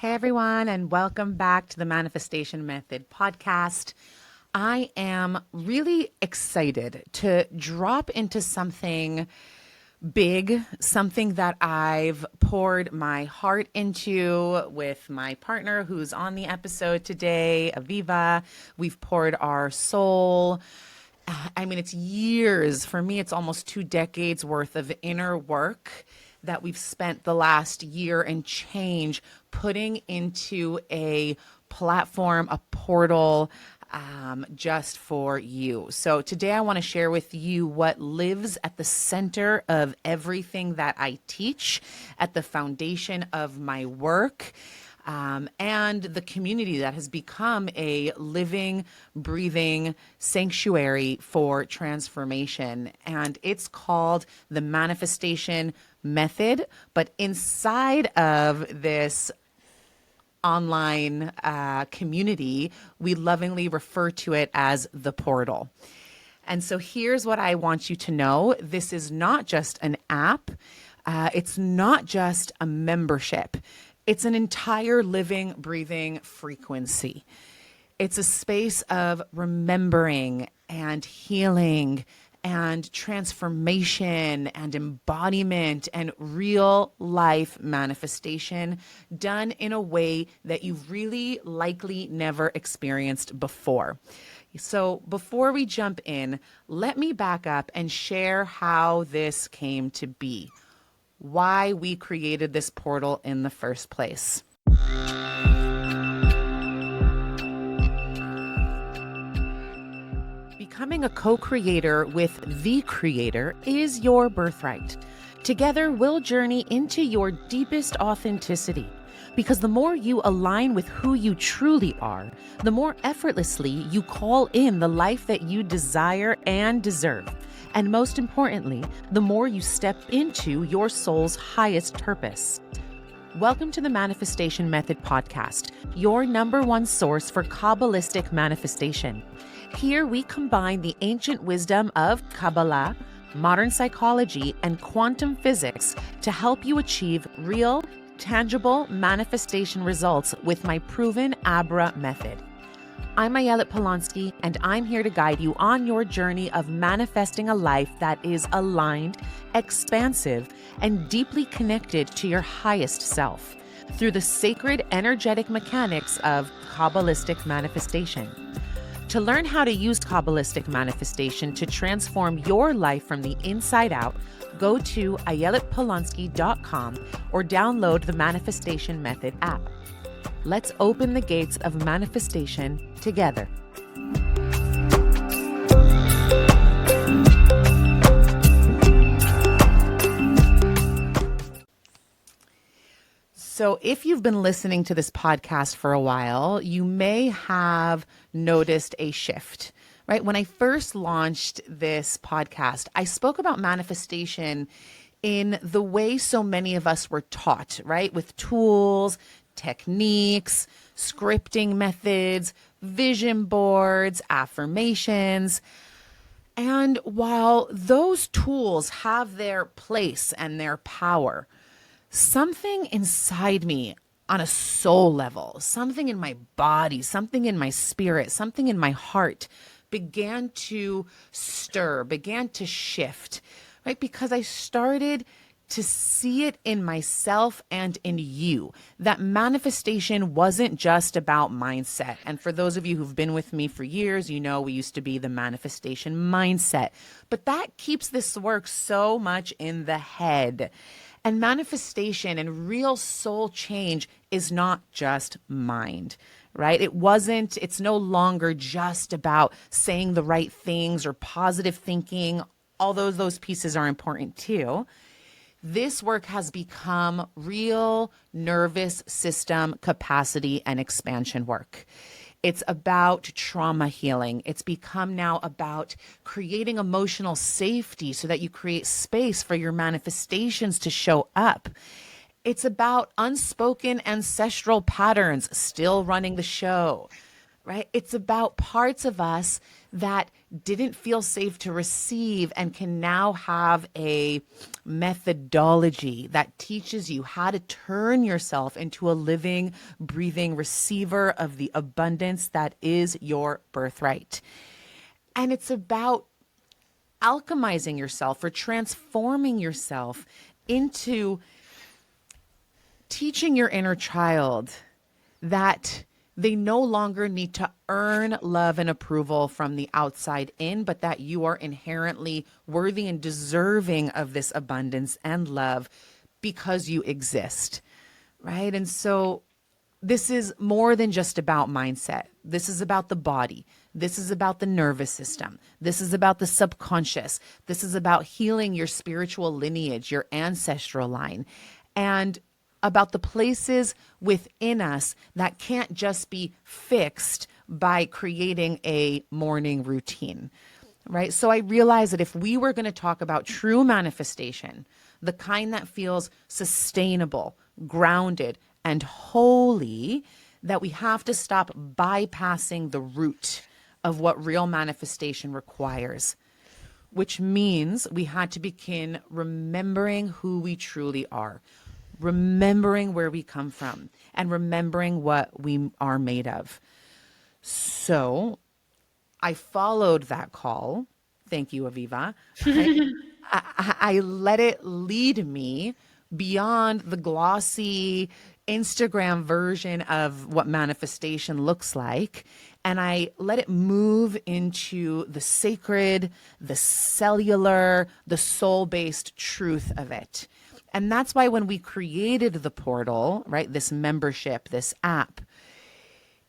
Hey everyone, and welcome back to the Manifestation Method podcast. I am really excited to drop into something big, something that I've poured my heart into with my partner who's on the episode today, Aviva. We've poured our soul. It's years. For me, it's almost 2 decades worth of inner work that we've spent the last year and change putting into a platform, a portal, just for you. So today I want to share with you what lives at the center of everything that I teach, at the foundation of my work, and the community that has become a living, breathing sanctuary for transformation. And it's called the Manifestation Method. But inside of this online community, we lovingly refer to it as the portal. And so here's what I want you to know. This is not just an app. It's not just a membership. It's an entire living, breathing frequency. It's a space of remembering and healing and transformation and embodiment and real life manifestation done in a way that you've really likely never experienced before. So before we jump in, let me back up and share how this came to be, why we created this portal in the first place. Becoming a co-creator with the creator is your birthright. Together, we'll journey into your deepest authenticity. Because the more you align with who you truly are, the more effortlessly you call in the life that you desire and deserve. And most importantly, the more you step into your soul's highest purpose. Welcome to the Manifestation Method podcast, your #1 source for Kabbalistic manifestation. Here we combine the ancient wisdom of Kabbalah, modern psychology, and quantum physics to help you achieve real, tangible manifestation results with my proven Abra method. I'm Ayelet Polonsky, and I'm here to guide you on your journey of manifesting a life that is aligned, expansive, and deeply connected to your highest self through the sacred energetic mechanics of Kabbalistic manifestation. To learn how to use Kabbalistic manifestation to transform your life from the inside out, go to ayeletpolonsky.com or download the Manifestation Method app. Let's open the gates of manifestation together. So if you've been listening to this podcast for a while, you may have noticed a shift, right? When I first launched this podcast, I spoke about manifestation in the way so many of us were taught, right? With tools, techniques, scripting methods, vision boards, affirmations. And while those tools have their place and their power, something inside me on a soul level, something in my body, something in my spirit, something in my heart began to stir, began to shift, right? Because I started to see it in myself and in you, that manifestation wasn't just about mindset. And for those of you who've been with me for years, you know we used to be the manifestation mindset. But that keeps this work so much in the head. And manifestation and real soul change is not just mind, right? It's no longer just about saying the right things or positive thinking, although those pieces are important too. This work has become real nervous system capacity and expansion work. It's about trauma healing. It's become now about creating emotional safety so that you create space for your manifestations to show up. It's about unspoken ancestral patterns still running the show. right? It's about parts of us that didn't feel safe to receive and can now have a methodology that teaches you how to turn yourself into a living, breathing receiver of the abundance that is your birthright. And it's about alchemizing yourself or transforming yourself into teaching your inner child that they no longer need to earn love and approval from the outside in, but that you are inherently worthy and deserving of this abundance and love because you exist, right? And so this is more than just about mindset. This is about the body. This is about the nervous system. This is about the subconscious. This is about healing your spiritual lineage, your ancestral line, and about the places within us that can't just be fixed by creating a morning routine, right? So I realized that if we were going to talk about true manifestation, the kind that feels sustainable, grounded, and holy, that we have to stop bypassing the root of what real manifestation requires, which means we had to begin remembering who we truly are, remembering where we come from, and remembering what we are made of. So I followed that call. Thank you, Aviva. Right? I let it lead me beyond the glossy Instagram version of what manifestation looks like. And I let it move into the sacred, the cellular, the soul-based truth of it. And that's why when we created the portal, right, this membership, this app,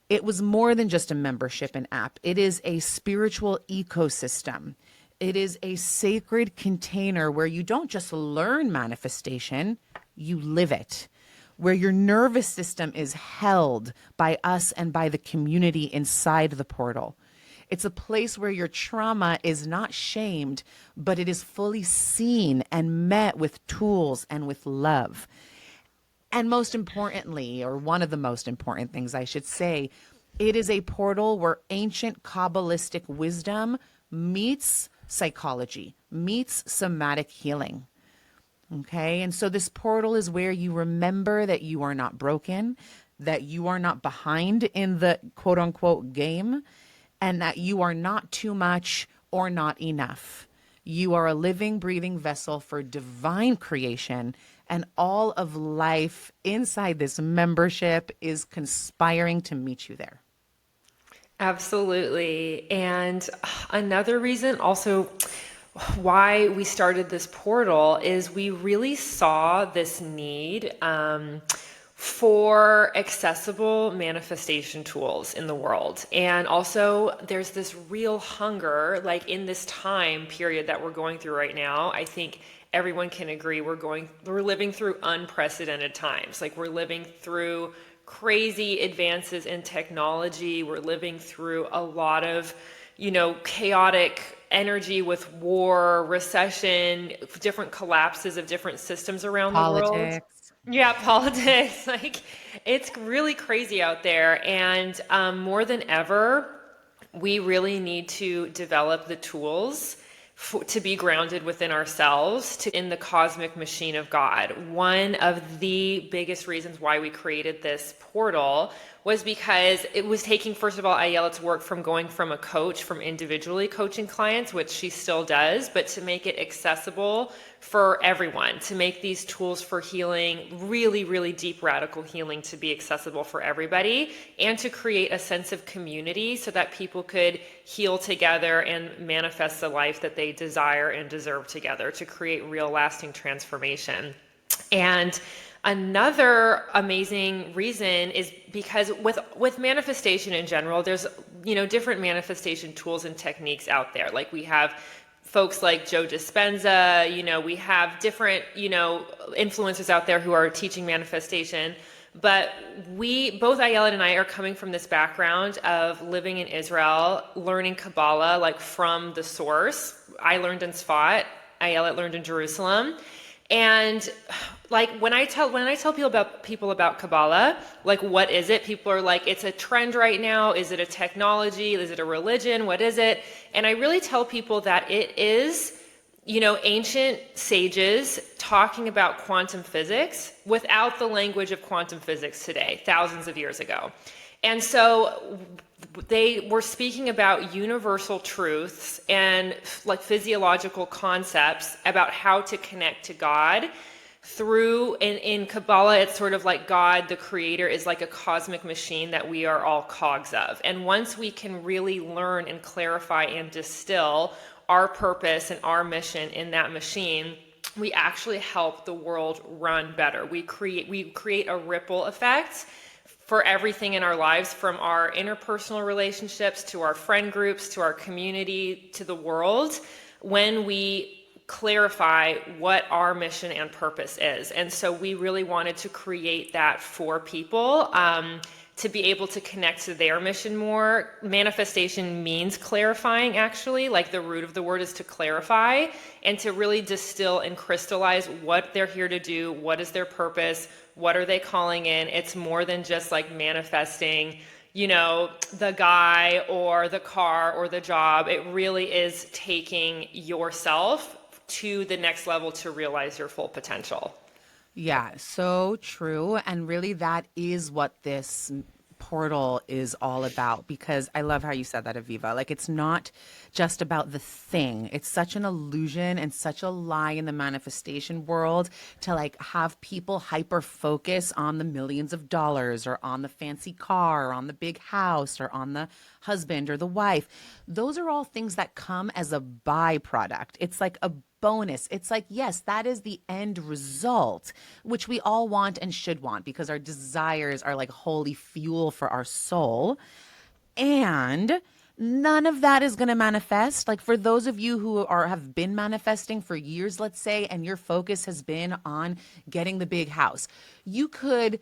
it was more than just a membership and app. It is a spiritual ecosystem. It is a sacred container where you don't just learn manifestation, you live it, where your nervous system is held by us and by the community inside the portal. It's a place where your trauma is not shamed, but it is fully seen and met with tools and with love. And most importantly, or one of the most important things I should say, it is a portal where ancient Kabbalistic wisdom meets psychology, meets somatic healing. Okay, and so this portal is where you remember that you are not broken, that you are not behind in the quote unquote game, and that you are not too much or not enough. You are a living, breathing vessel for divine creation, and all of life inside this membership is conspiring to meet you there. Absolutely. And another reason also why we started this portal is we really saw this need for accessible manifestation tools in the world. And also there's this real hunger, like in this time period that we're going through right now. I think everyone can agree we're living through unprecedented times. Like we're living through crazy advances in technology. We're living through a lot of, chaotic energy with war, recession, different collapses of different systems around the world. Politics. Yeah, politics. Like it's really crazy out there. And more than ever, we really need to develop the tools to be grounded within ourselves, in the cosmic machine of God. One of the biggest reasons why we created this portal was because it was taking, first of all, Ayelet's work from going from a coach, from individually coaching clients, which she still does, but to make it accessible for everyone, to make these tools for healing, really, really deep radical healing, to be accessible for everybody, and to create a sense of community so that people could heal together and manifest the life that they desire and deserve together, to create real lasting transformation. And another amazing reason is because with manifestation in general, there's different manifestation tools and techniques out there. Like we have folks like Joe Dispenza, we have different influencers out there who are teaching manifestation. But both Ayelet and I are coming from this background of living in Israel, learning Kabbalah like from the source. I learned in Sfat, Ayelet learned in Jerusalem. And Like when I tell people about Kabbalah, like what is it? People are like, it's a trend right now. Is it a technology? Is it a religion? What is it? And I really tell people that it is, ancient sages talking about quantum physics without the language of quantum physics today, thousands of years ago. And so they were speaking about universal truths and like physiological concepts about how to connect to God through, in Kabbalah, it's sort of like God, the creator, is like a cosmic machine that we are all cogs of. And once we can really learn and clarify and distill our purpose and our mission in that machine, we actually help the world run better. We create a ripple effect for everything in our lives, from our interpersonal relationships to our friend groups to our community to the world, when we clarify what our mission and purpose is. And so we really wanted to create that for people, to be able to connect to their mission more. Manifestation means clarifying, actually. Like the root of the word is to clarify and to really distill and crystallize what they're here to do, what is their purpose, what are they calling in. It's more than just like manifesting, the guy or the car or the job. It really is taking yourself to the next level to realize your full potential. Yeah, so true. And really, that is what this portal is all about, because I love how you said that, Aviva. Like, it's not just about the thing. It's such an illusion and such a lie in the manifestation world to like have people hyper focus on the millions of dollars or on the fancy car or on the big house or on the husband or the wife. Those are all things that come as a byproduct. It's like a bonus. It's like, yes, that is the end result, which we all want and should want, because our desires are like holy fuel for our soul. And none of that is going to manifest. Like, for those of you who have been manifesting for years, let's say, and your focus has been on getting the big house, you could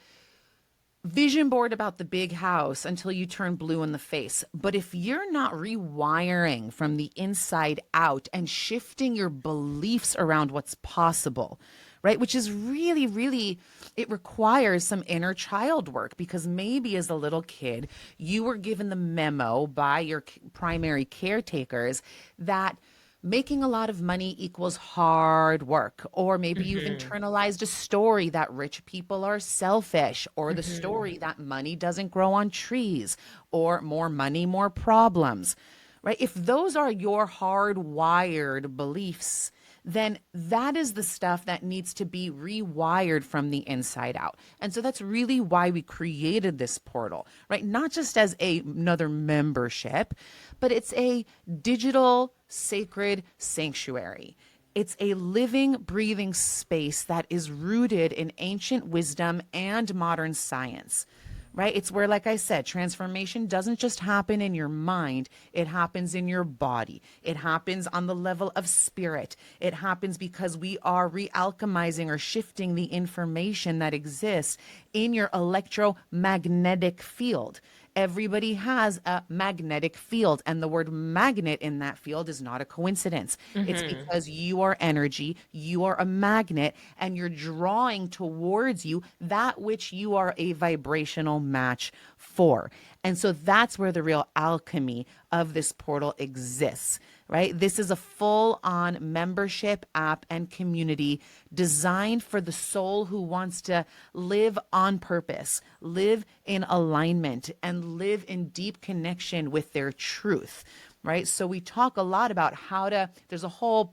vision board about the big house until you turn blue in the face. But if you're not rewiring from the inside out and shifting your beliefs around what's possible, right? Which is really, really, it requires some inner child work, because maybe as a little kid, you were given the memo by your primary caretakers that making a lot of money equals hard work. Or maybe you've internalized a story that rich people are selfish, or the story that money doesn't grow on trees, or more money, more problems, right? If those are your hardwired beliefs, then that is the stuff that needs to be rewired from the inside out. And so that's really why we created this portal, right? Not just as another membership, but it's a digital sacred sanctuary. It's a living, breathing space that is rooted in ancient wisdom and modern science, right? It's where, like I said, transformation doesn't just happen in your mind. It happens in your body. It happens on the level of spirit. It happens because we are re-alchemizing or shifting the information that exists in your electromagnetic field. Everybody has a magnetic field, and the word magnet in that field is not a coincidence. It's because you are energy, you are a magnet, and you're drawing towards you that which you are a vibrational match for. And so that's where the real alchemy of this portal exists, right? This is a full-on membership app and community designed for the soul who wants to live on purpose, live in alignment, and live in deep connection with their truth, right? So we talk a lot about how to, there's a whole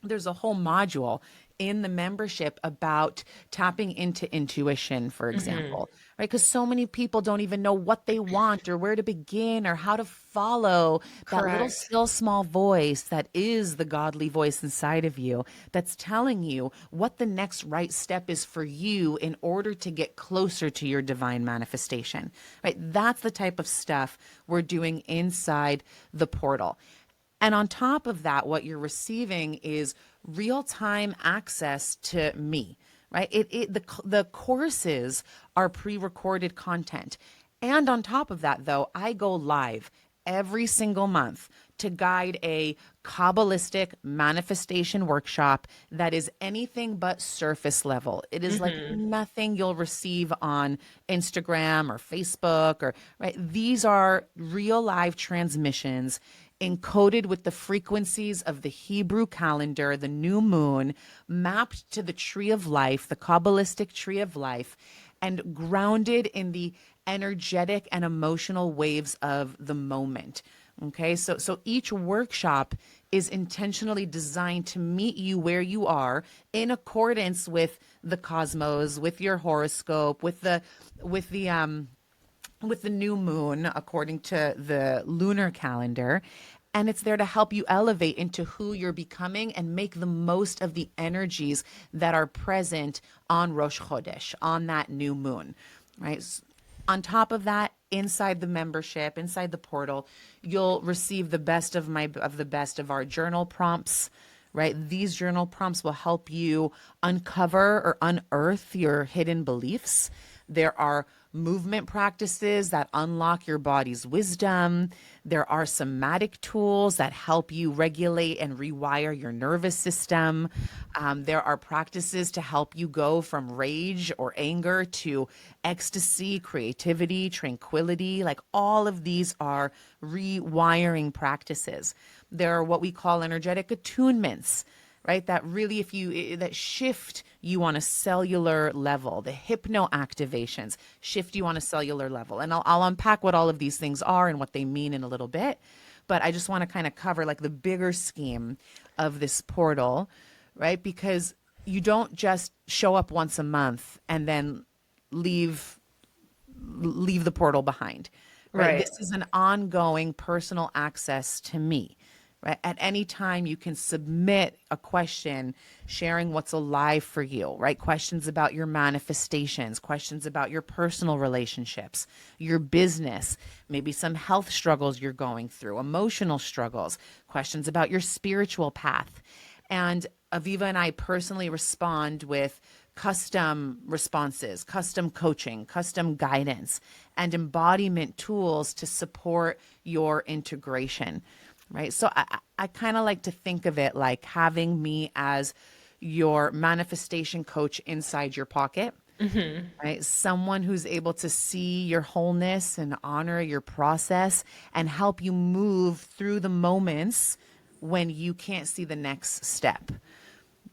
module in the membership about tapping into intuition, for example, right? Because so many people don't even know what they want or where to begin or how to follow that little Correct. still small voice that is the godly voice inside of you that's telling you what the next right step is for you in order to get closer to your divine manifestation, right? That's the type of stuff we're doing inside the portal. And on top of that, what you're receiving is real-time access to me, right? The courses are pre-recorded content. And on top of that, though, I go live every single month to guide a Kabbalistic manifestation workshop that is anything but surface level. It is like nothing you'll receive on Instagram or Facebook or right. These are real live transmissions encoded with the frequencies of the Hebrew calendar, the new moon, mapped to the tree of life, the Kabbalistic tree of life, and grounded in the energetic and emotional waves of the moment. Okay, so each workshop is intentionally designed to meet you where you are in accordance with the cosmos, with your horoscope, with the new moon according to the lunar calendar. And it's there to help you elevate into who you're becoming and make the most of the energies that are present on Rosh Chodesh, on that new moon, right? On top of that, inside the membership, inside the portal, you'll receive the best of the best of our journal prompts, right? These journal prompts will help you uncover or unearth your hidden beliefs. There are movement practices that unlock your body's wisdom. There are somatic tools that help you regulate and rewire your nervous system. There are practices to help you go from rage or anger to ecstasy, creativity, tranquility. Like all of these are rewiring practices. There are what we call energetic attunements, right? That really, that shift you on a cellular level, the hypno-activations shift you on a cellular level. And I'll unpack what all of these things are and what they mean in a little bit. But I just want to kind of cover like the bigger scheme of this portal, right? Because you don't just show up once a month and then leave the portal behind, right? This is an ongoing personal access to me. Right? At any time, you can submit a question sharing what's alive for you, right? Questions about your manifestations, questions about your personal relationships, your business, maybe some health struggles you're going through, emotional struggles, questions about your spiritual path. And Aviva and I personally respond with custom responses, custom coaching, custom guidance, and embodiment tools to support your integration. Right. So I kind of like to think of it like having me as your manifestation coach inside your pocket, right? Someone who's able to see your wholeness and honor your process and help you move through the moments when you can't see the next step.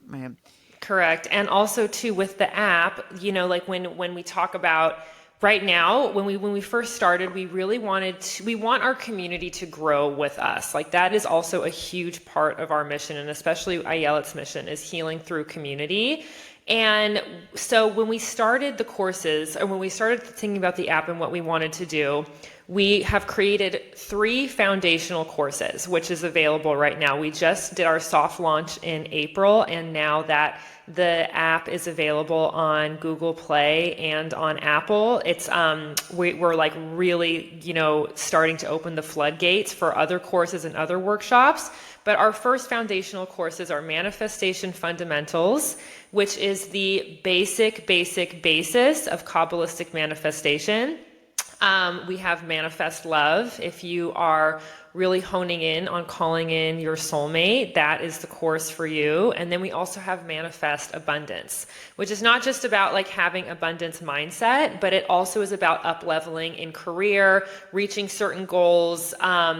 Right. Correct. And also too with the app, like when we talk about right now, when we first started, we really we want our community to grow with us. Like that is also a huge part of our mission, and especially Ayelet's mission is healing through community. And so when we started the courses, or when we started thinking about the app and what we wanted to do, we have created 3 foundational courses, which is available right now. We just did our soft launch in April, and now that the app is available on Google Play and on Apple, it's we're like really, starting to open the floodgates for other courses and other workshops. But our first foundational courses are Manifestation Fundamentals, which is the basic basis of Kabbalistic manifestation. We have Manifest Love. If you are really honing in on calling in your soulmate, that is the course for you. And then we also have Manifest Abundance, which is not just about like having abundance mindset, but it also is about up-leveling in career, reaching certain goals,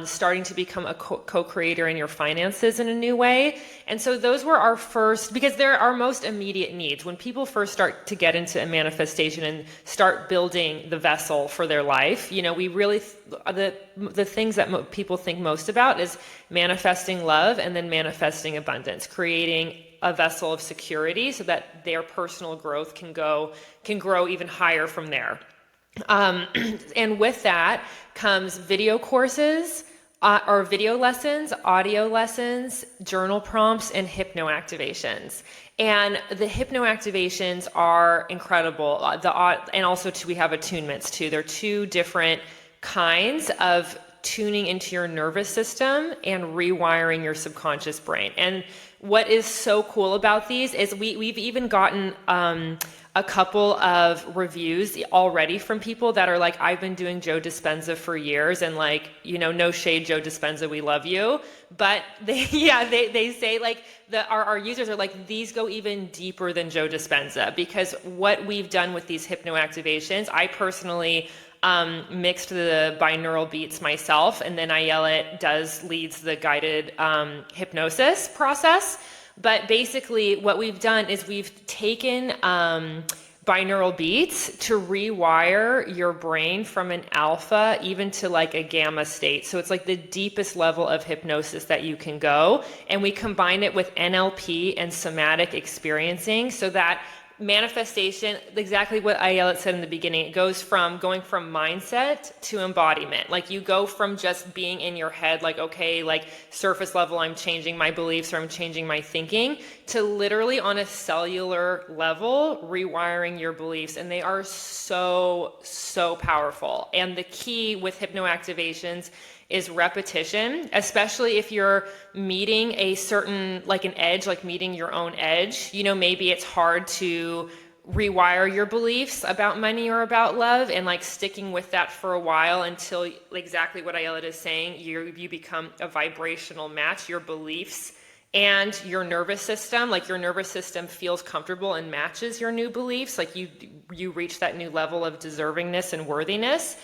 starting to become a co-creator in your finances in a new way. And so those were our first, because they're our most immediate needs. When people first start to get into a manifestation and start building the vessel for their life, we really, the things that people think most about is manifesting love and then manifesting abundance, creating a vessel of security so that their personal growth can grow even higher from there. And with that comes video courses, or video lessons, audio lessons, journal prompts, and hypno-activations. And the hypno-activations are incredible. And also we have attunements too. They're 2 different kinds of tuning into your nervous system and rewiring your subconscious brain. And what is so cool about these is we've even gotten a couple of reviews already from people that are like, I've been doing Joe Dispenza for years, and like, no shade, Joe Dispenza, we love you. But they say like our users are like, these go even deeper than Joe Dispenza, because what we've done with these hypno-activations, I personally mixed the binaural beats myself, and then Ayelet leads the guided hypnosis process. But basically what we've done is we've taken binaural beats to rewire your brain from an alpha even to like a gamma state. So it's like the deepest level of hypnosis that you can go. And we combine it with NLP and somatic experiencing, so that manifestation, exactly what Ayelet said in the beginning, it goes from going from mindset to embodiment. Like you go from just being in your head, like, okay, like surface level, I'm changing my beliefs or I'm changing my thinking, to literally on a cellular level, rewiring your beliefs. And they are so, so powerful. And the key with hypno-activations is repetition, especially if you're meeting a certain, like an edge, like meeting your own edge. Maybe it's hard to rewire your beliefs about money or about love, and like sticking with that for a while until exactly what Ayelet is saying, you become a vibrational match, your beliefs and your nervous system. Like your nervous system feels comfortable and matches your new beliefs. Like you reach that new level of deservingness and worthiness.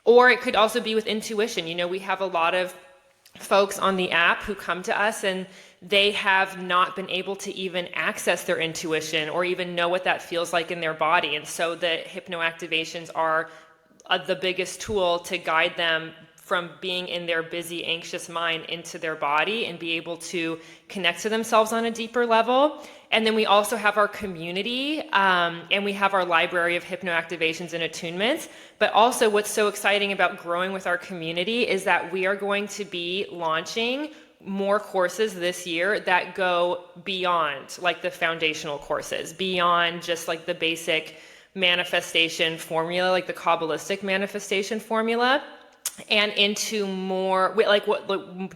Or it could also be with intuition. We have a lot of folks on the app who come to us and they have not been able to even access their intuition or even know what that feels like in their body. And so the hypno-activations are the biggest tool to guide them from being in their busy, anxious mind into their body and be able to connect to themselves on a deeper level. And then we also have our community, and we have our library of hypno-activations and attunements. But also what's so exciting about growing with our community is that we are going to be launching more courses this year that go beyond like the foundational courses, beyond just like the basic manifestation formula, like the Kabbalistic manifestation formula, and into more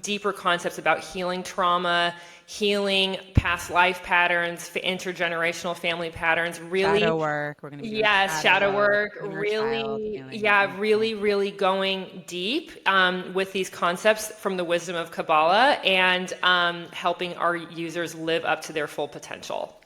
deeper concepts about healing trauma, healing past life patterns, intergenerational family patterns, really Shadow work. We're going to be doing shadow work, inner child really, healing. really going deep with these concepts from the wisdom of Kabbalah, and helping our users live up to their full potential.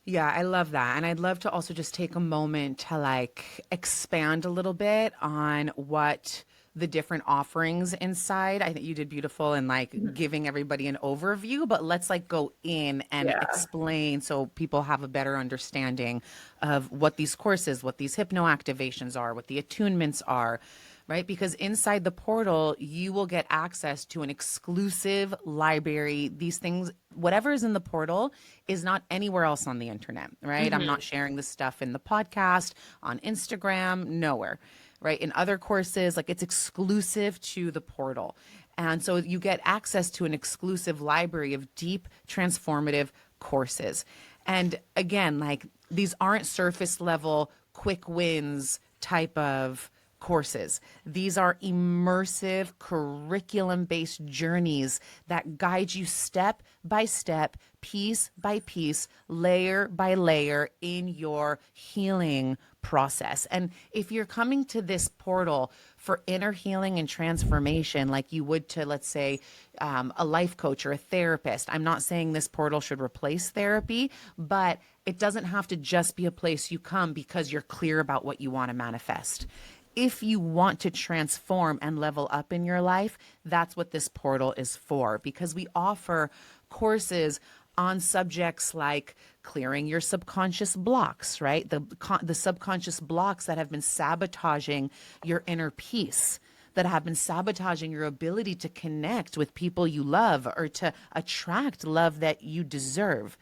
Yeah, I love that. And I'd love to also just take a moment to like expand a little bit on what the different offerings inside. I think you did beautiful in like giving everybody an overview, but let's like go in and explain so people have a better understanding of what these courses, what these hypno activations are, what the attunements are, right? Because inside the portal, you will get access to an exclusive library. These things, whatever is in the portal is not anywhere else on the internet, right? I'm not sharing this stuff in the podcast, on Instagram, nowhere. Right? In other courses, like it's exclusive to the portal. And so you get access to an exclusive library of deep transformative courses. And again, like these aren't surface level quick wins type of courses. These are immersive curriculum-based journeys that guide you step by step, piece by piece, layer by layer in your healing process. And if you're coming to this portal for inner healing and transformation, like you would to, let's say, a life coach or a therapist, I'm not saying this portal should replace therapy, but it doesn't have to just be a place you come because you're clear about what you want to manifest. If you want to transform and level up in your life, that's what this portal is for, because we offer courses on subjects like clearing your subconscious blocks, right? The subconscious blocks that have been sabotaging your inner peace, that have been sabotaging your ability to connect with people you love or to attract love that you deserve,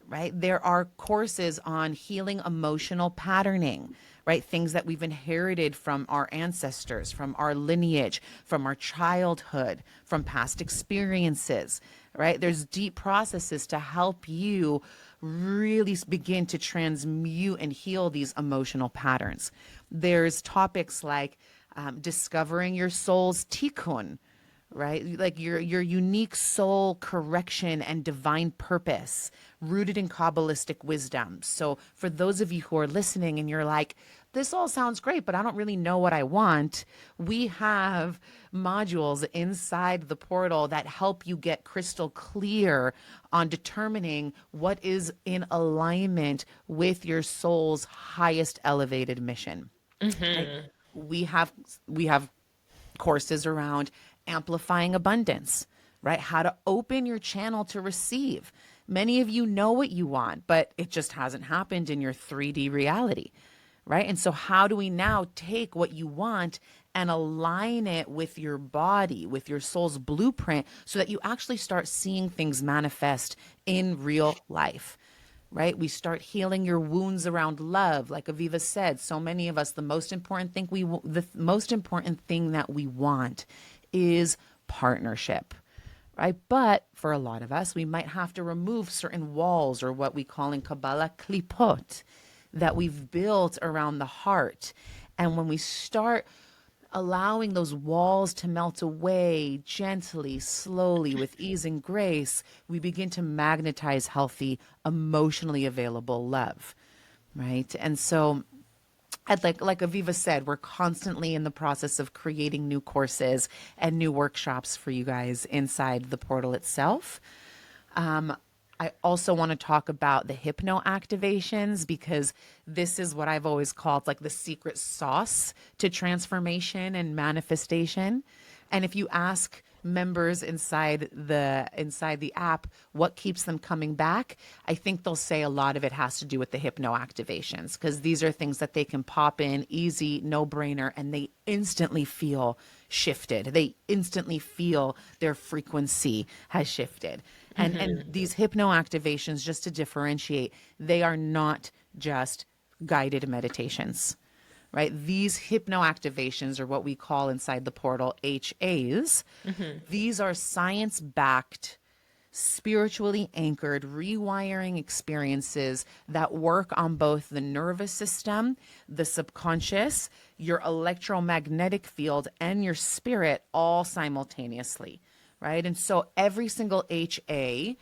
right? There are courses on healing emotional patterning, right? Things that we've inherited from our ancestors, from our lineage, from our childhood, from past experiences, right? There's deep processes to help you really begin to transmute and heal these emotional patterns. There's topics like discovering your soul's tikkun, right? Like your unique soul correction and divine purpose rooted in Kabbalistic wisdom. So for those of you who are listening and you're like, this all sounds great, but I don't really know what I want, we have modules inside the portal that help you get crystal clear on determining what is in alignment with your soul's highest elevated mission. Right? We have courses around amplifying abundance, right? How to open your channel to receive. Many of you know what you want, but it just hasn't happened in your 3D reality, right? And so, how do we now take what you want and align it with your body, with your soul's blueprint, so that you actually start seeing things manifest in real life? Right? We start healing your wounds around love. Like Aviva said, so many of us, the most important thing that we want is partnership, right? But for a lot of us, we might have to remove certain walls, or what we call in Kabbalah klipot, that we've built around the heart. And when we start allowing those walls to melt away gently, slowly, with ease and grace, we begin to magnetize healthy, emotionally available love, right? And so, like Aviva said, we're constantly in the process of creating new courses and new workshops for you guys inside the portal itself. I also want to talk about the hypno-activations, because this is what I've always called like the secret sauce to transformation and manifestation. And if you ask members inside the app what keeps them coming back, I think they'll say a lot of it has to do with the hypno-activations, because these are things that they can pop in easy, no-brainer, and they instantly feel shifted. They instantly feel their frequency has shifted. And these hypno activations, just to differentiate, they are not just guided meditations, right? These hypno activations are what we call inside the portal HAs. These are science backed, spiritually anchored rewiring experiences that work on both the nervous system, the subconscious, your electromagnetic field, and your spirit all simultaneously. Right. And so every single HA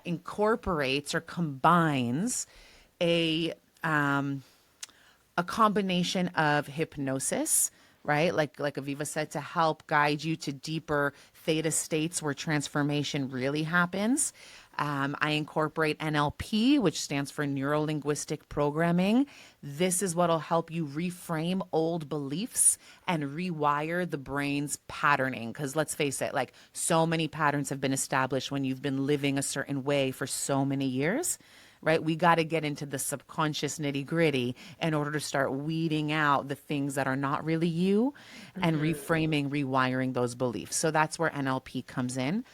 incorporates or combines a combination of hypnosis, right? Like Aviva said, to help guide you to deeper theta states where transformation really happens. I incorporate NLP, which stands for neuro linguistic programming. This is what will help you reframe old beliefs and rewire the brain's patterning. Because let's face it, like so many patterns have been established when you've been living a certain way for so many years, right? We got to get into the subconscious nitty gritty in order to start weeding out the things that are not really you and reframing, rewiring those beliefs. So that's where NLP comes in.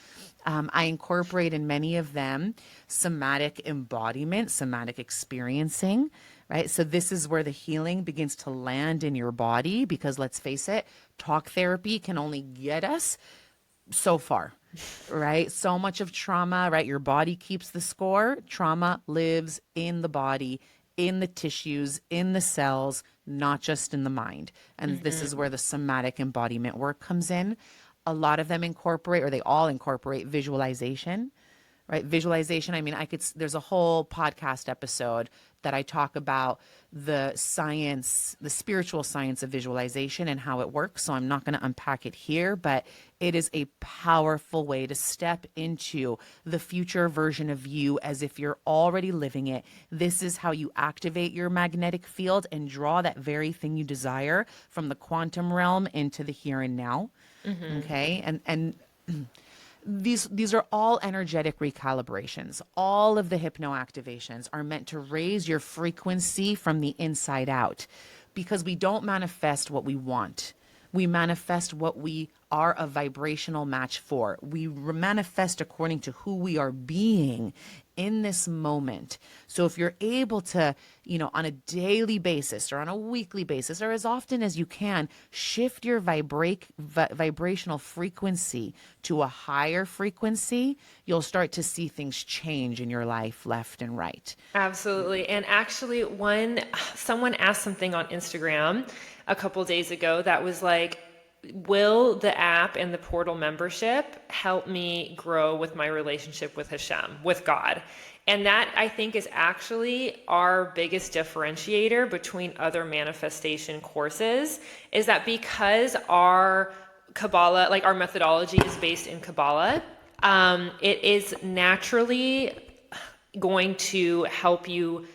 I incorporate in many of them somatic embodiment, somatic experiencing, right? So this is where the healing begins to land in your body, because let's face it, talk therapy can only get us so far, right? So much of trauma, right? Your body keeps the score. Trauma lives in the body, in the tissues, in the cells, not just in the mind. And this is where the somatic embodiment work comes in. A lot of them incorporate, or they all incorporate, visualization, right? Visualization. I mean, there's a whole podcast episode that I talk about the science, the spiritual science of visualization and how it works. So I'm not going to unpack it here, but it is a powerful way to step into the future version of you as if you're already living it. This is how you activate your magnetic field and draw that very thing you desire from the quantum realm into the here and now. Okay. And these are all energetic recalibrations. All of the hypno activations are meant to raise your frequency from the inside out, because we don't manifest what we want. We manifest what we are a vibrational match for. We manifest according to who we are being in this moment. So if you're able to, on a daily basis or on a weekly basis or as often as you can, shift your vibrational frequency to a higher frequency, you'll start to see things change in your life left and right. Absolutely. And actually, someone asked something on Instagram a couple days ago that was like, will the app and the portal membership help me grow with my relationship with Hashem, with God? And that, I think, is actually our biggest differentiator between other manifestation courses, is that because our Kabbalah, like our methodology is based in Kabbalah, it is naturally going to help you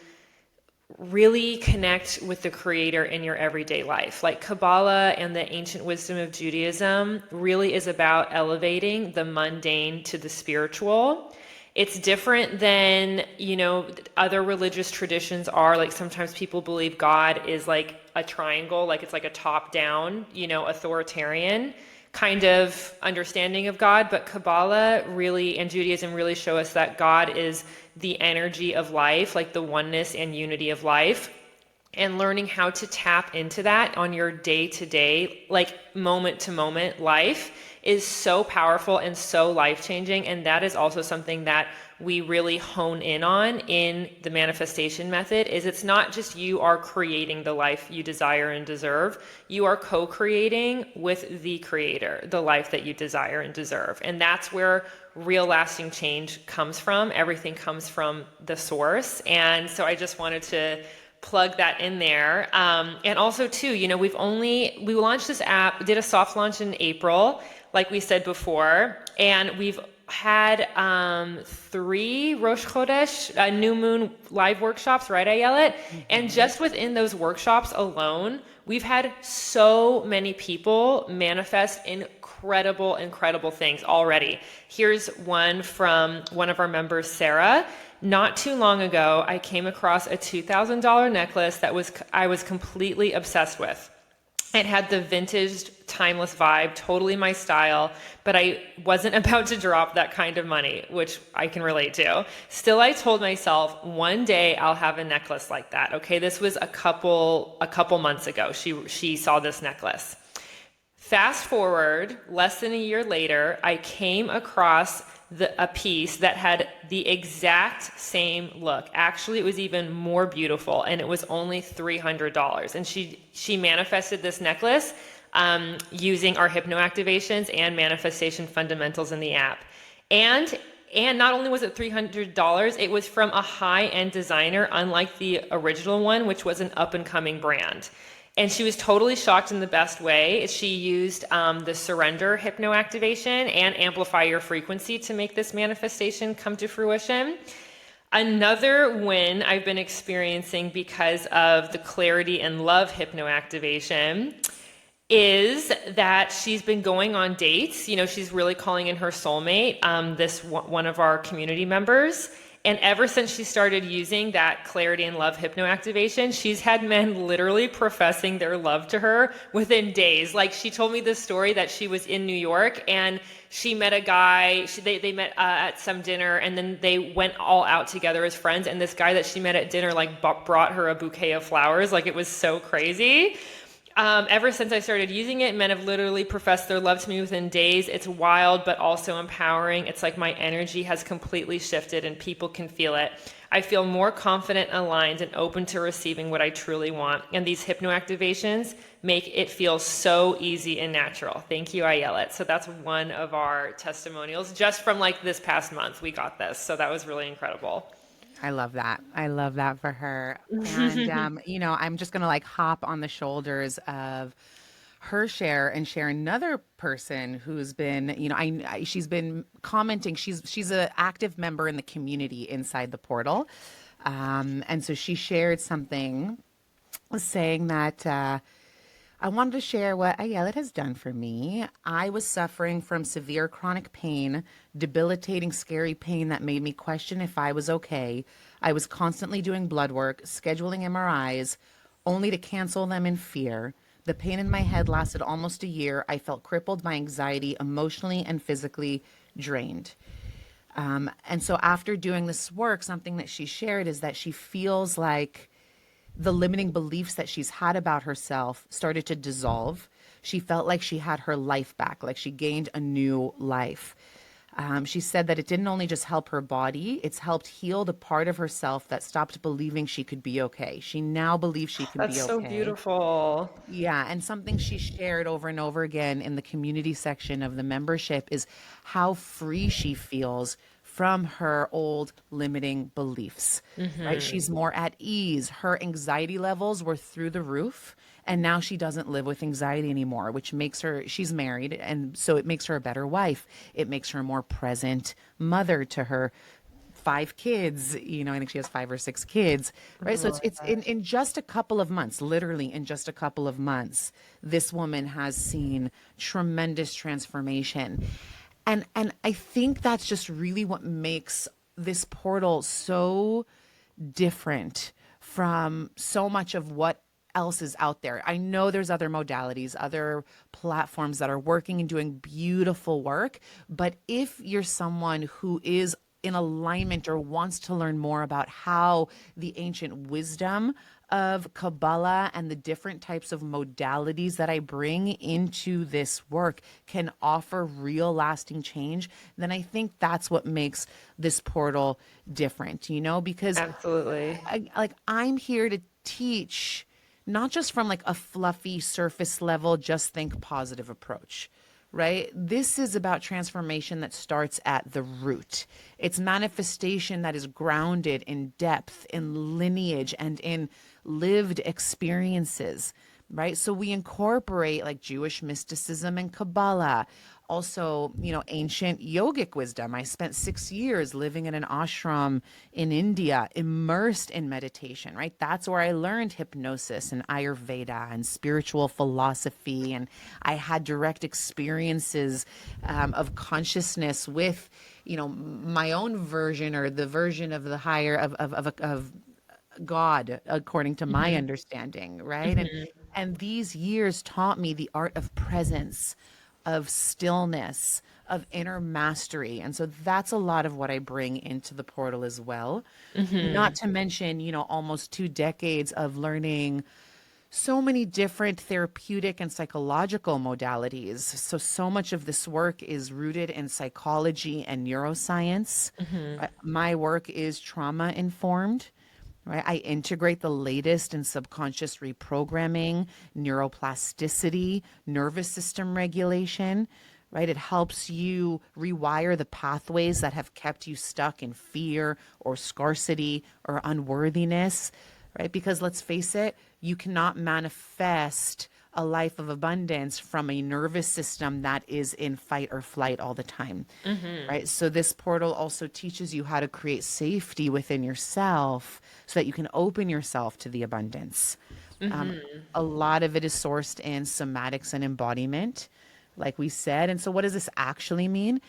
really connect with the creator in your everyday life. Like Kabbalah and the ancient wisdom of Judaism really is about elevating the mundane to the spiritual. It's different than, other religious traditions are. Like sometimes people believe God is like a triangle, like it's like a top down, authoritarian kind of understanding of God. But Kabbalah really and Judaism really show us that God is the energy of life, like the oneness and unity of life. And learning how to tap into that on your day-to-day, like moment-to-moment life is so powerful and so life-changing. And that is also something that we really hone in on in the manifestation method. Is it's not just you are creating the life you desire and deserve. You are co-creating with the creator, the life that you desire and deserve. And that's where real lasting change comes from. Everything comes from the source. And so I just wanted to plug that in there. And also too, we launched this app, did a soft launch in April, like we said before, and we've had 3 Rosh Chodesh, new moon live workshops, right, Ayelet? Mm-hmm. And just within those workshops alone, we've had so many people manifest incredible things already. Here's one from one of our members, Sarah. Not too long ago, I came across a $2,000 necklace that I was completely obsessed with. It had the vintage, timeless vibe, totally my style, but I wasn't about to drop that kind of money, which I can relate to. Still, I told myself, one day I'll have a necklace like that. Okay, this was a couple months ago. She saw this necklace. Fast forward, less than a year later, I came across a piece that had the exact same look. Actually, it was even more beautiful, and it was only $300. And she manifested this necklace using our hypno-activations and manifestation fundamentals in the app. And not only was it $300, it was from a high-end designer, unlike the original one, which was an up-and-coming brand. And she was totally shocked in the best way. She used the surrender hypno-activation and amplify your frequency to make this manifestation come to fruition. Another win I've been experiencing because of the clarity and love hypno-activation is that she's been going on dates. She's really calling in her soulmate, this one of our community members. And ever since she started using that clarity and love hypno-activation, she's had men literally professing their love to her within days. Like, she told me this story that she was in New York and she met a guy, they met at some dinner, and then they went all out together as friends. And this guy that she met at dinner, brought her a bouquet of flowers. Like, it was so crazy. Ever since I started using it, men have literally professed their love to me within days. It's wild, but also empowering. It's like my energy has completely shifted and people can feel it. I feel more confident, aligned, and open to receiving what I truly want. And these hypno-activations make it feel so easy and natural. Thank you, Ayelet. So that's one of our testimonials. Just from this past month, we got this. So that was really incredible. I love that. I love that for her. And, I'm just going to hop on the shoulders of her share and share another person who's been, she's been commenting. She's an active member in the community inside the portal. And so she shared something saying that, I wanted to share what Ayelet has done for me. I was suffering from severe chronic pain, debilitating, scary pain that made me question if I was okay. I was constantly doing blood work, scheduling MRIs, only to cancel them in fear. The pain in my head lasted almost a year. I felt crippled by anxiety, emotionally and physically drained. And so after doing this work, something that she shared is that she feels like the limiting beliefs that she's had about herself started to dissolve. She felt like she had her life back, like she gained a new life. She said that it didn't only just help her body, it's helped heal the part of herself that stopped believing she could be okay. She now believes she can That's be so okay. beautiful. Yeah, and something she shared over and over again in the community section of the membership is how free she feels from her old limiting beliefs, right? She's more at ease. Her anxiety levels were through the roof, and now she doesn't live with anxiety anymore, which makes her, she's married, and so it makes her a better wife. It makes her a more present mother to her 5 kids. I think she has 5 or 6 kids, right? So Oh it's my it's gosh. in just a couple of months, literally in just a couple of months, this woman has seen tremendous transformation. And I think that's just really what makes this portal so different from so much of what else is out there. I know there's other modalities, other platforms that are working and doing beautiful work, but if you're someone who is in alignment or wants to learn more about how the ancient wisdom of Kabbalah and the different types of modalities that I bring into this work can offer real lasting change, then I think that's what makes this portal different, because Absolutely. I'm here to teach not just from like a fluffy surface level, just think positive approach, right? This is about transformation that starts at the root. It's manifestation that is grounded in depth, in lineage, and in lived experiences, right? So we incorporate like Jewish mysticism and Kabbalah, also, ancient yogic wisdom. I spent 6 years living in an ashram in India, immersed in meditation, right? That's where I learned hypnosis and Ayurveda and spiritual philosophy. And I had direct experiences of consciousness with, my own version or the version of the higher of God, according to my Hmm. understanding, right? And Hmm. and these years taught me the art of presence, of stillness, of inner mastery. And so that's a lot of what I bring into the portal as well. Not Hmm. to mention, almost 2 decades of learning so many different therapeutic and psychological modalities. So much of this work is rooted in psychology and neuroscience. Hmm. My work is trauma informed. Right? I integrate the latest in subconscious reprogramming, neuroplasticity, nervous system regulation, right? It helps you rewire the pathways that have kept you stuck in fear or scarcity or unworthiness, right? Because let's face it, you cannot manifest a life of abundance from a nervous system that is in fight or flight all the time, Hmm. right? So this portal also teaches you how to create safety within yourself so that you can open yourself to the abundance. Um, Hmm. a lot of it is sourced in somatics and embodiment, like we said. And so, what does this actually mean?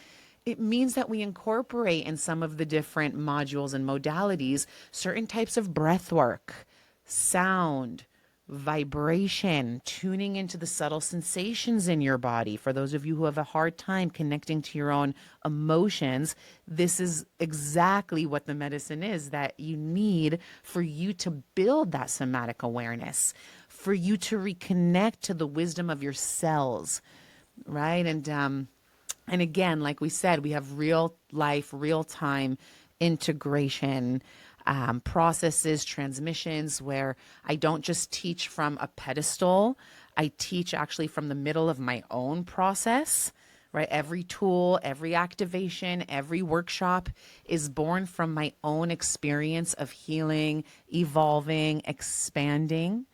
It means that we incorporate in some of the different modules and modalities certain types of breath work, sound, vibration, tuning into the subtle sensations in your body. For those of you who have a hard time connecting to your own emotions, this is exactly what the medicine is that you need for you to build that somatic awareness, for you to reconnect to the wisdom of your cells, right? And again, like we said, we have real life, real time integration processes, transmissions where I don't just teach from a pedestal, I teach actually from the middle of my own process. Right? Every tool, every activation, every workshop is born from my own experience of healing, evolving, expanding.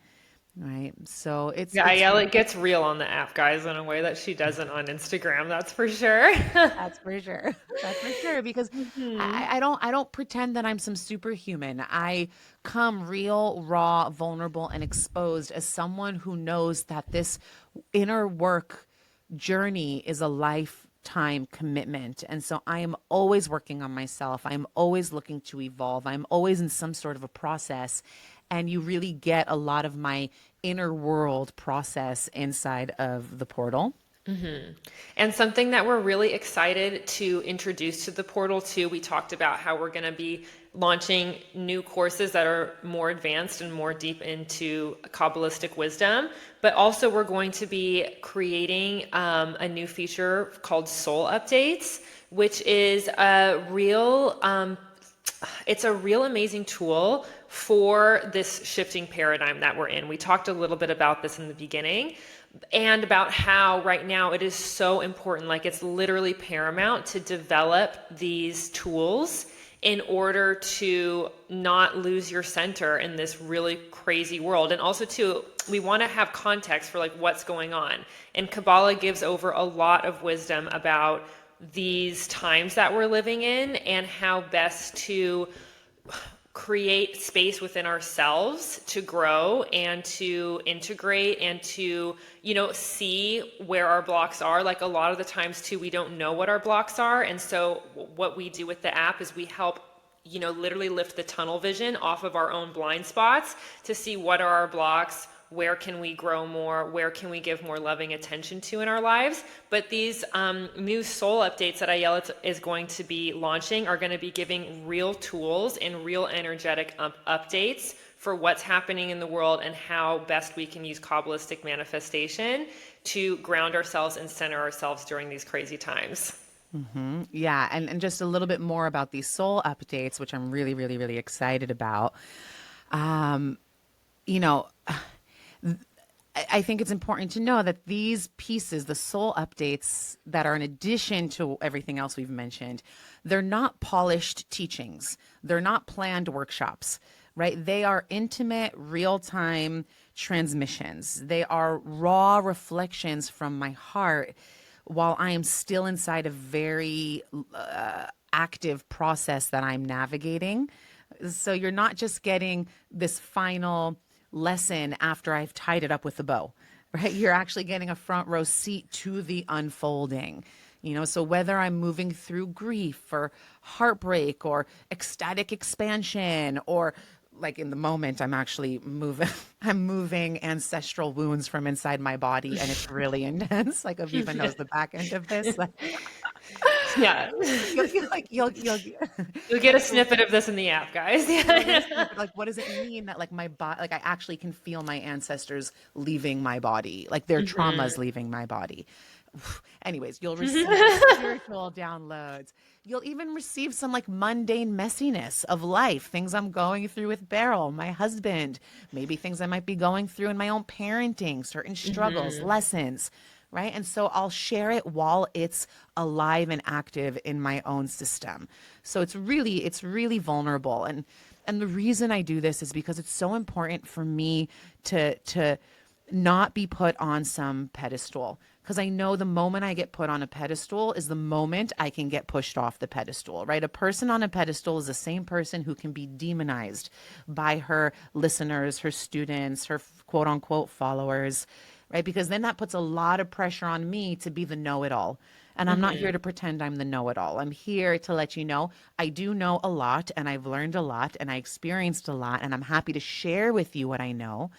Right? So it's Yeah, it's yeah, it gets real on the app, guys, in a way that she doesn't on Instagram, that's for sure. That's for sure. That's for sure. Because Hmm. I don't pretend that I'm some superhuman. I come real, raw, vulnerable, and exposed as someone who knows that this inner work journey is a lifetime commitment. And so I am always working on myself. I'm always looking to evolve. I'm always in some sort of a process. And you really get a lot of my inner world process inside of the portal. And something that we're really excited to introduce to the portal too, we talked about how we're going to be launching new courses that are more advanced and more deep into Kabbalistic wisdom, but also we're going to be creating a new feature called Soul Updates, which is it's a real amazing tool for this shifting paradigm that we're in. We talked a little bit about this in the beginning, and about how right now it is so important, like it's literally paramount to develop these tools in order to not lose your center in this really crazy world. And also too, we want to have context for like what's going on. And Kabbalah gives over a lot of wisdom about these times that we're living in and how best to create space within ourselves to grow and to integrate and to, see where our blocks are. Like a lot of the times too, we don't know what our blocks are. And so what we do with the app is we help, literally lift the tunnel vision off of our own blind spots to see what are our blocks, where can we grow more, where can we give more loving attention to in our lives. But these new soul updates that Ayala is going to be launching are going to be giving real tools and real energetic updates for what's happening in the world and how best we can use Kabbalistic manifestation to ground ourselves and center ourselves during these crazy times. Yeah. And just a little bit more about these soul updates, which I'm really, really, really excited about. You know, I think it's important to know that these pieces, the soul updates that are in addition to everything else we've mentioned, they're not polished teachings. They're not planned workshops, right? They are intimate, real-time transmissions. They are raw reflections from my heart while I am still inside a very active process that I'm navigating. So you're not just getting this final lesson after I've tied it up with a bow, right? You're actually getting a front row seat to the unfolding. So whether I'm moving through grief or heartbreak or ecstatic expansion, or like in the moment, I'm actually moving ancestral wounds from inside my body, and it's really intense. Like Aviva knows the back end of this. Yeah. You'll You'll get a snippet of this in the app, guys. like, what does it mean that like my body, like I actually can feel my ancestors leaving my body, like their traumas leaving my body. Anyways, you'll receive spiritual downloads. You'll even receive some like mundane messiness of life, things I'm going through with Beryl, my husband, maybe things I might be going through in my own parenting, certain struggles, lessons, right? And so I'll share it while it's alive and active in my own system. So it's really vulnerable. And the reason I do this is because it's so important for me to not be put on some pedestal. Because I know the moment I get put on a pedestal is the moment I can get pushed off the pedestal, right? A person on a pedestal is the same person who can be demonized by her listeners, her students, her quote unquote followers, right? Because then that puts a lot of pressure on me to be the know-it-all. And I'm not here to pretend I'm the know-it-all. I'm here to let you know I do know a lot, and I've learned a lot, and I experienced a lot, and I'm happy to share with you what I know.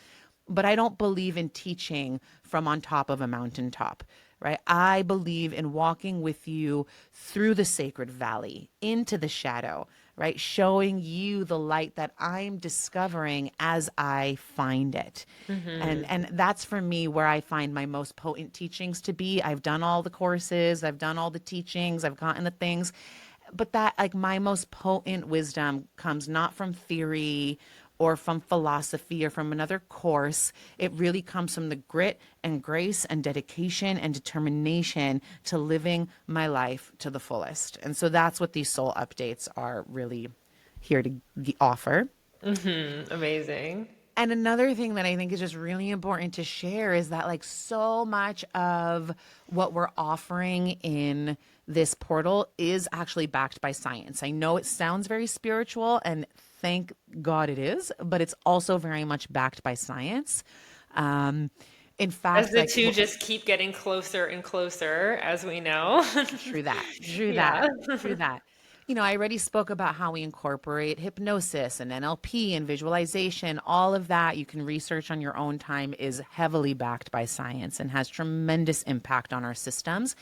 But I don't believe in teaching from on top of a mountaintop, right? I believe in walking with you through the sacred valley, into the shadow, right? Showing you the light that I'm discovering as I find it. And that's for me where I find my most potent teachings to be. I've done all the courses, I've done all the teachings, I've gotten the things, but that like my most potent wisdom comes not from theory or from philosophy or from another course. It really comes from the grit and grace and dedication and determination to living my life to the fullest. And so that's what these soul updates are really here to offer. Amazing. And another thing that I think is just really important to share is that like so much of what we're offering in this portal is actually backed by science. I know it sounds very spiritual, and thank God it is, but it's also very much backed by science. In fact, as the two just keep getting closer and closer, as we know. True that. I already spoke about how we incorporate hypnosis and NLP and visualization. All of that you can research on your own time, is heavily backed by science and has tremendous impact on our systems.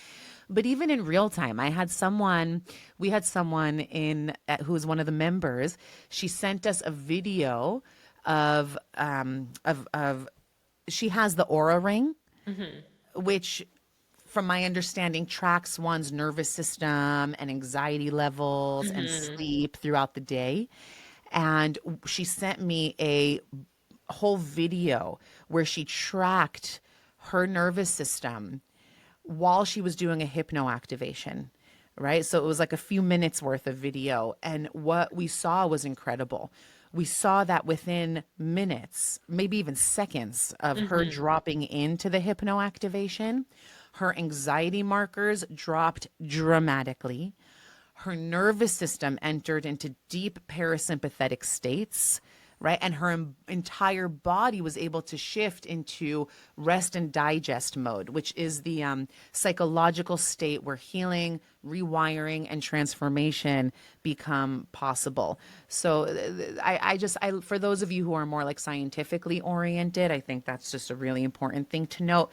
But even in real time, we had someone who was one of the members. She sent us a video of she has the aura ring, which, from my understanding, tracks one's nervous system and anxiety levels and sleep throughout the day. And she sent me a whole video where she tracked her nervous system while she was doing a hypno-activation, right? So it was like a few minutes worth of video. And what we saw was incredible. We saw that within minutes, maybe even seconds of her dropping into the hypno-activation, her anxiety markers dropped dramatically. Her nervous system entered into deep parasympathetic states, right? And her entire body was able to shift into rest and digest mode, which is the psychological state where healing, rewiring, and transformation become possible. So I for those of you who are more like scientifically oriented, I think that's just a really important thing to note.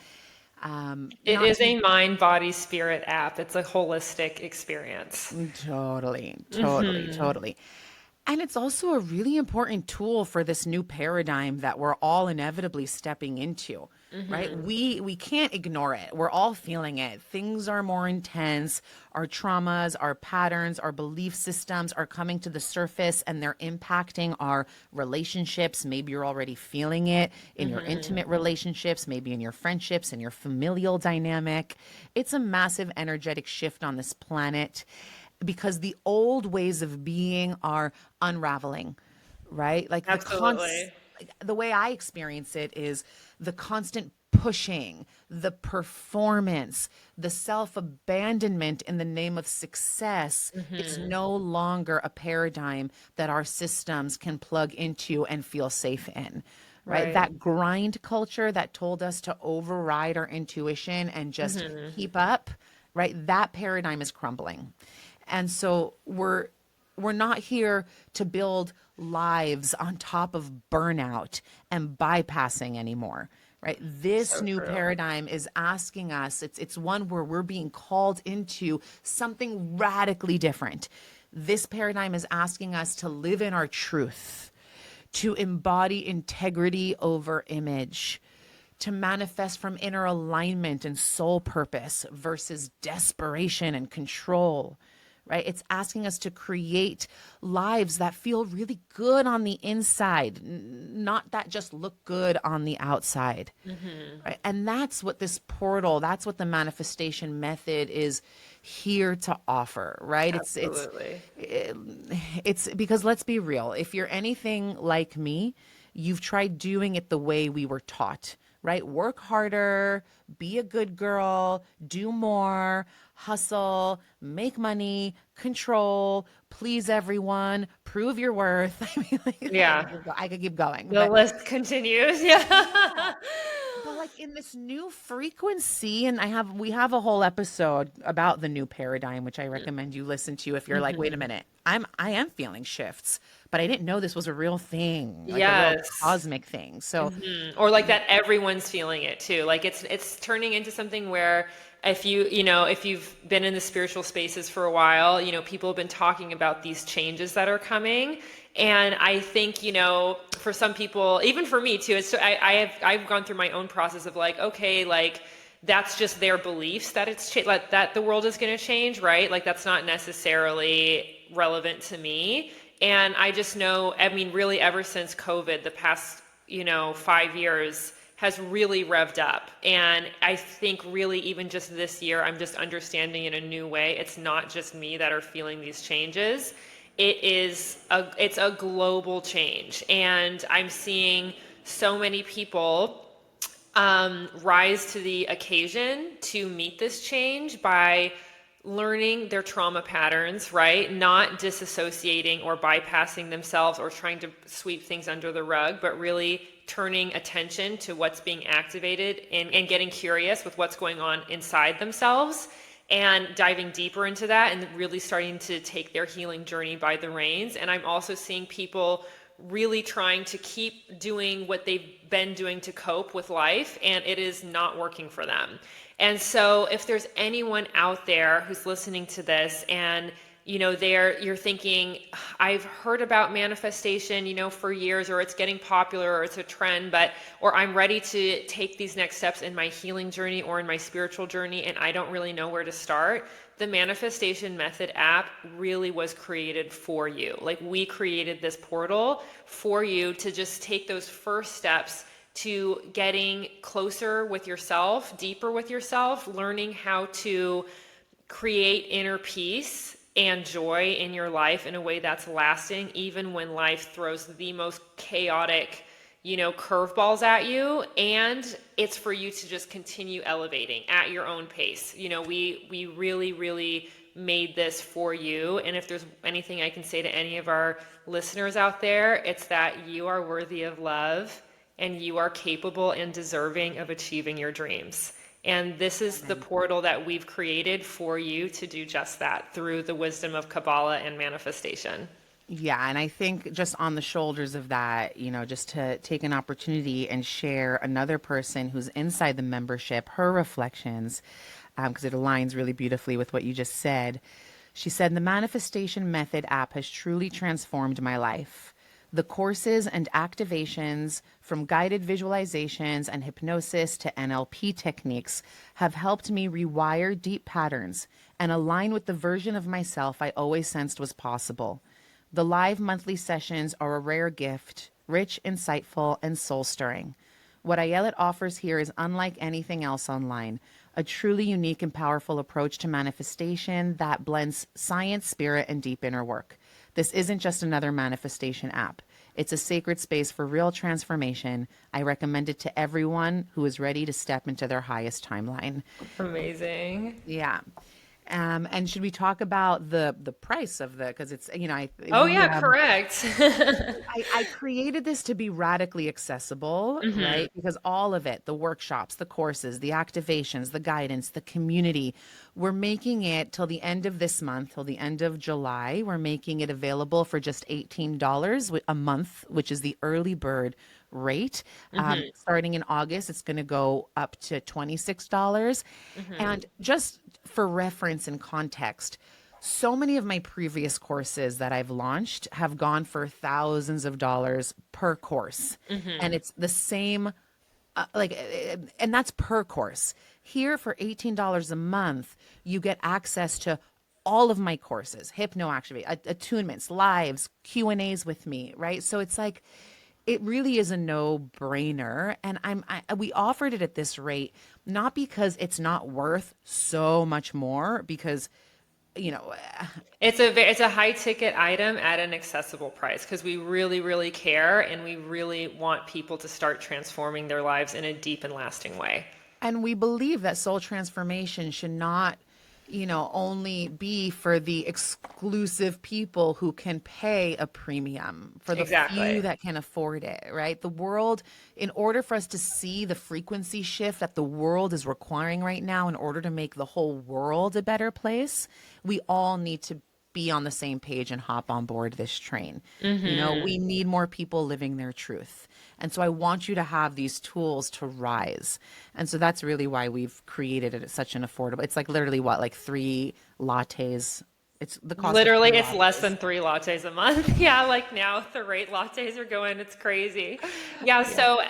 It is a mind, body, spirit app. It's a holistic experience. Totally. And it's also a really important tool for this new paradigm that we're all inevitably stepping into, right? We can't ignore it. We're all feeling it. Things are more intense. Our traumas, our patterns, our belief systems are coming to the surface, and they're impacting our relationships. Maybe you're already feeling it in your intimate relationships, maybe in your friendships, in your familial dynamic. It's a massive energetic shift on this planet, because the old ways of being are unraveling, right? Like Absolutely. the way I experience it is the constant pushing, the performance, the self-abandonment in the name of success is no longer a paradigm that our systems can plug into and feel safe in. Right? That grind culture that told us to override our intuition and just keep up, right? That paradigm is crumbling. And so we're not here to build lives on top of burnout and bypassing anymore, right? This new paradigm is asking us, it's one where we're being called into something radically different. This paradigm is asking us to live in our truth, to embody integrity over image, to manifest from inner alignment and soul purpose versus desperation and control, right? It's asking us to create lives that feel really good on the inside, not that just look good on the outside, right? And that's what this portal, that's what the manifestation method is here to offer, right? Absolutely. It's because, let's be real, if you're anything like me, you've tried doing it the way we were taught, right? Work harder, be a good girl, do more, hustle, make money, control, please everyone, prove your worth. I mean, Yeah. I could keep going. The list continues. Yeah. But like in this new frequency, and we have a whole episode about the new paradigm, which I recommend you listen to if you're like, wait a minute, I am feeling shifts, but I didn't know this was a real thing, like a real Yes. cosmic thing. So Or like that everyone's feeling it too. Like it's turning into something where if if you've been in the spiritual spaces for a while, people have been talking about these changes that are coming. And I think, for some people, even for me too, I've gone through my own process of like, okay, like that's just their beliefs that that the world is going to change, right? Like that's not necessarily relevant to me. And I just know, I mean, really ever since COVID, the past, 5 years has really revved up. And I think really even just this year, I'm just understanding in a new way. It's not just me that are feeling these changes. It's a global change. And I'm seeing so many people rise to the occasion to meet this change by learning their trauma patterns, right? Not disassociating or bypassing themselves or trying to sweep things under the rug, but really turning attention to what's being activated and getting curious with what's going on inside themselves. and diving deeper into that and really starting to take their healing journey by the reins. And I'm also seeing people really trying to keep doing what they've been doing to cope with life, and it is not working for them. And so if there's anyone out there who's listening to this and you're thinking, I've heard about manifestation, for years, or it's getting popular, or it's a trend, or I'm ready to take these next steps in my healing journey or in my spiritual journey, and I don't really know where to start. The Manifestation Method app really was created for you. Like, we created this portal for you to just take those first steps to getting closer with yourself, deeper with yourself, learning how to create inner peace and joy in your life in a way that's lasting, even when life throws the most chaotic, curveballs at you. And it's for you to just continue elevating at your own pace. We really, really made this for you. And if there's anything I can say to any of our listeners out there, it's that you are worthy of love and you are capable and deserving of achieving your dreams. And this is the portal that we've created for you to do just that through the wisdom of Kabbalah and manifestation. Yeah, and I think just on the shoulders of that, just to take an opportunity and share another person who's inside the membership, her reflections, because it aligns really beautifully with what you just said. She said, the Manifestation Method app has truly transformed my life. The courses and activations, from guided visualizations and hypnosis to NLP techniques, have helped me rewire deep patterns and align with the version of myself I always sensed was possible. The live monthly sessions are a rare gift, rich, insightful, and soul-stirring. What Ayelet offers here is unlike anything else online, a truly unique and powerful approach to manifestation that blends science, spirit, and deep inner work. This isn't just another manifestation app. It's a sacred space for real transformation. I recommend it to everyone who is ready to step into their highest timeline. Amazing. Yeah. And should we talk about the price of because it's, correct. I created this to be radically accessible, right? Because all of it, the workshops, the courses, the activations, the guidance, the community, we're making it till the end of this month, till the end of July. We're making it available for just $18 a month, which is the early bird rate. Starting in August, it's going to go up to $26. And just for reference and context, so many of my previous courses that I've launched have gone for thousands of dollars per course. And it's the same, and that's per course. Here for $18 a month, you get access to all of my courses, hypno-activate, attunements, lives, Q&As with me, right? So it's like, it really is a no-brainer. And we offered it at this rate, not because it's not worth so much more, because it's a high ticket item at an accessible price, because we really, really care, and we really want people to start transforming their lives in a deep and lasting way. And we believe that soul transformation should not, only be for the exclusive people who can pay a premium, for the few that can afford it, right? The world, in order for us to see the frequency shift that the world is requiring right now, in order to make the whole world a better place, we all need to be on the same page and hop on board this train. We need more people living their truth. And so I want you to have these tools to rise. And so that's really why we've created it at such an affordable, it's like literally like 3 lattes. It's the cost. Literally, it's less than 3 lattes a month. Yeah, like now the rate lattes are going, it's crazy. Yeah, so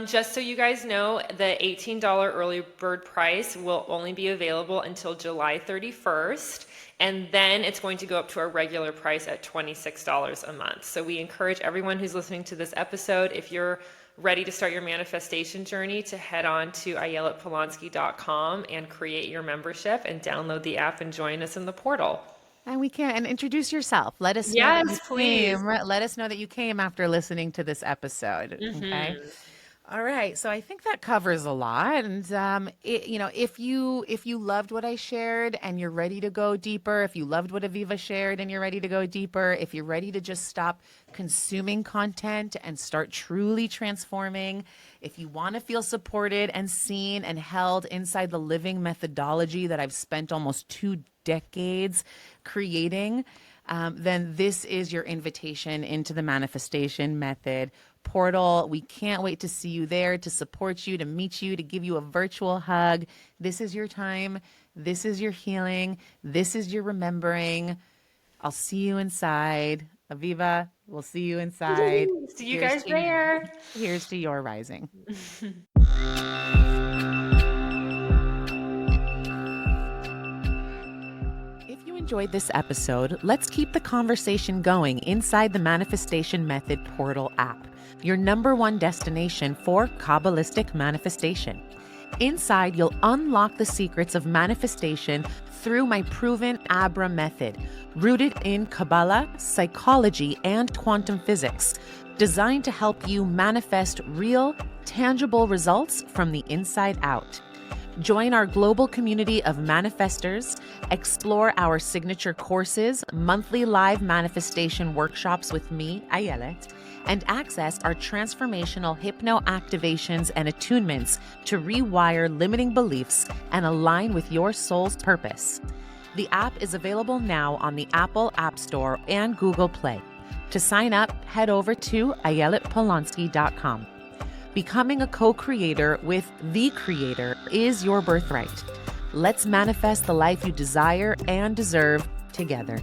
just so you guys know, the $18 early bird price will only be available until July 31st. And then it's going to go up to our regular price at $26 a month. So we encourage everyone who's listening to this episode, if you're ready to start your manifestation journey, to head on to ayeletpolonsky.com and create your membership and download the app and join us in the portal. And introduce yourself. Let us know. Yes, please. Let us know that you came after listening to this episode. Okay. All right, so I think that covers a lot, and if you loved what I shared and you're ready to go deeper, if you loved what Aviva shared and you're ready to go deeper, if you're ready to just stop consuming content and start truly transforming, if you want to feel supported and seen and held inside the living methodology that I've spent almost 2 decades creating, then this is your invitation into the manifestation method portal. We can't wait to see you there, to support you, to meet you, to give you a virtual hug. This is your time. This is your healing. This is your remembering. I'll see you inside. Aviva, we'll see you inside. See you guys there. Here's to your rising. If you enjoyed this episode, let's keep the conversation going inside the Manifestation Method Portal app, your #1 destination for Kabbalistic manifestation. Inside, you'll unlock the secrets of manifestation through my proven Abra method, rooted in Kabbalah, psychology, and quantum physics, designed to help you manifest real, tangible results from the inside out. Join our global community of manifestors, explore our signature courses, monthly live manifestation workshops with me, Ayelet, and access our transformational hypno-activations and attunements to rewire limiting beliefs and align with your soul's purpose. The app is available now on the Apple App Store and Google Play. To sign up, head over to ayeletpolonsky.com. Becoming a co-creator with the Creator is your birthright. Let's manifest the life you desire and deserve together.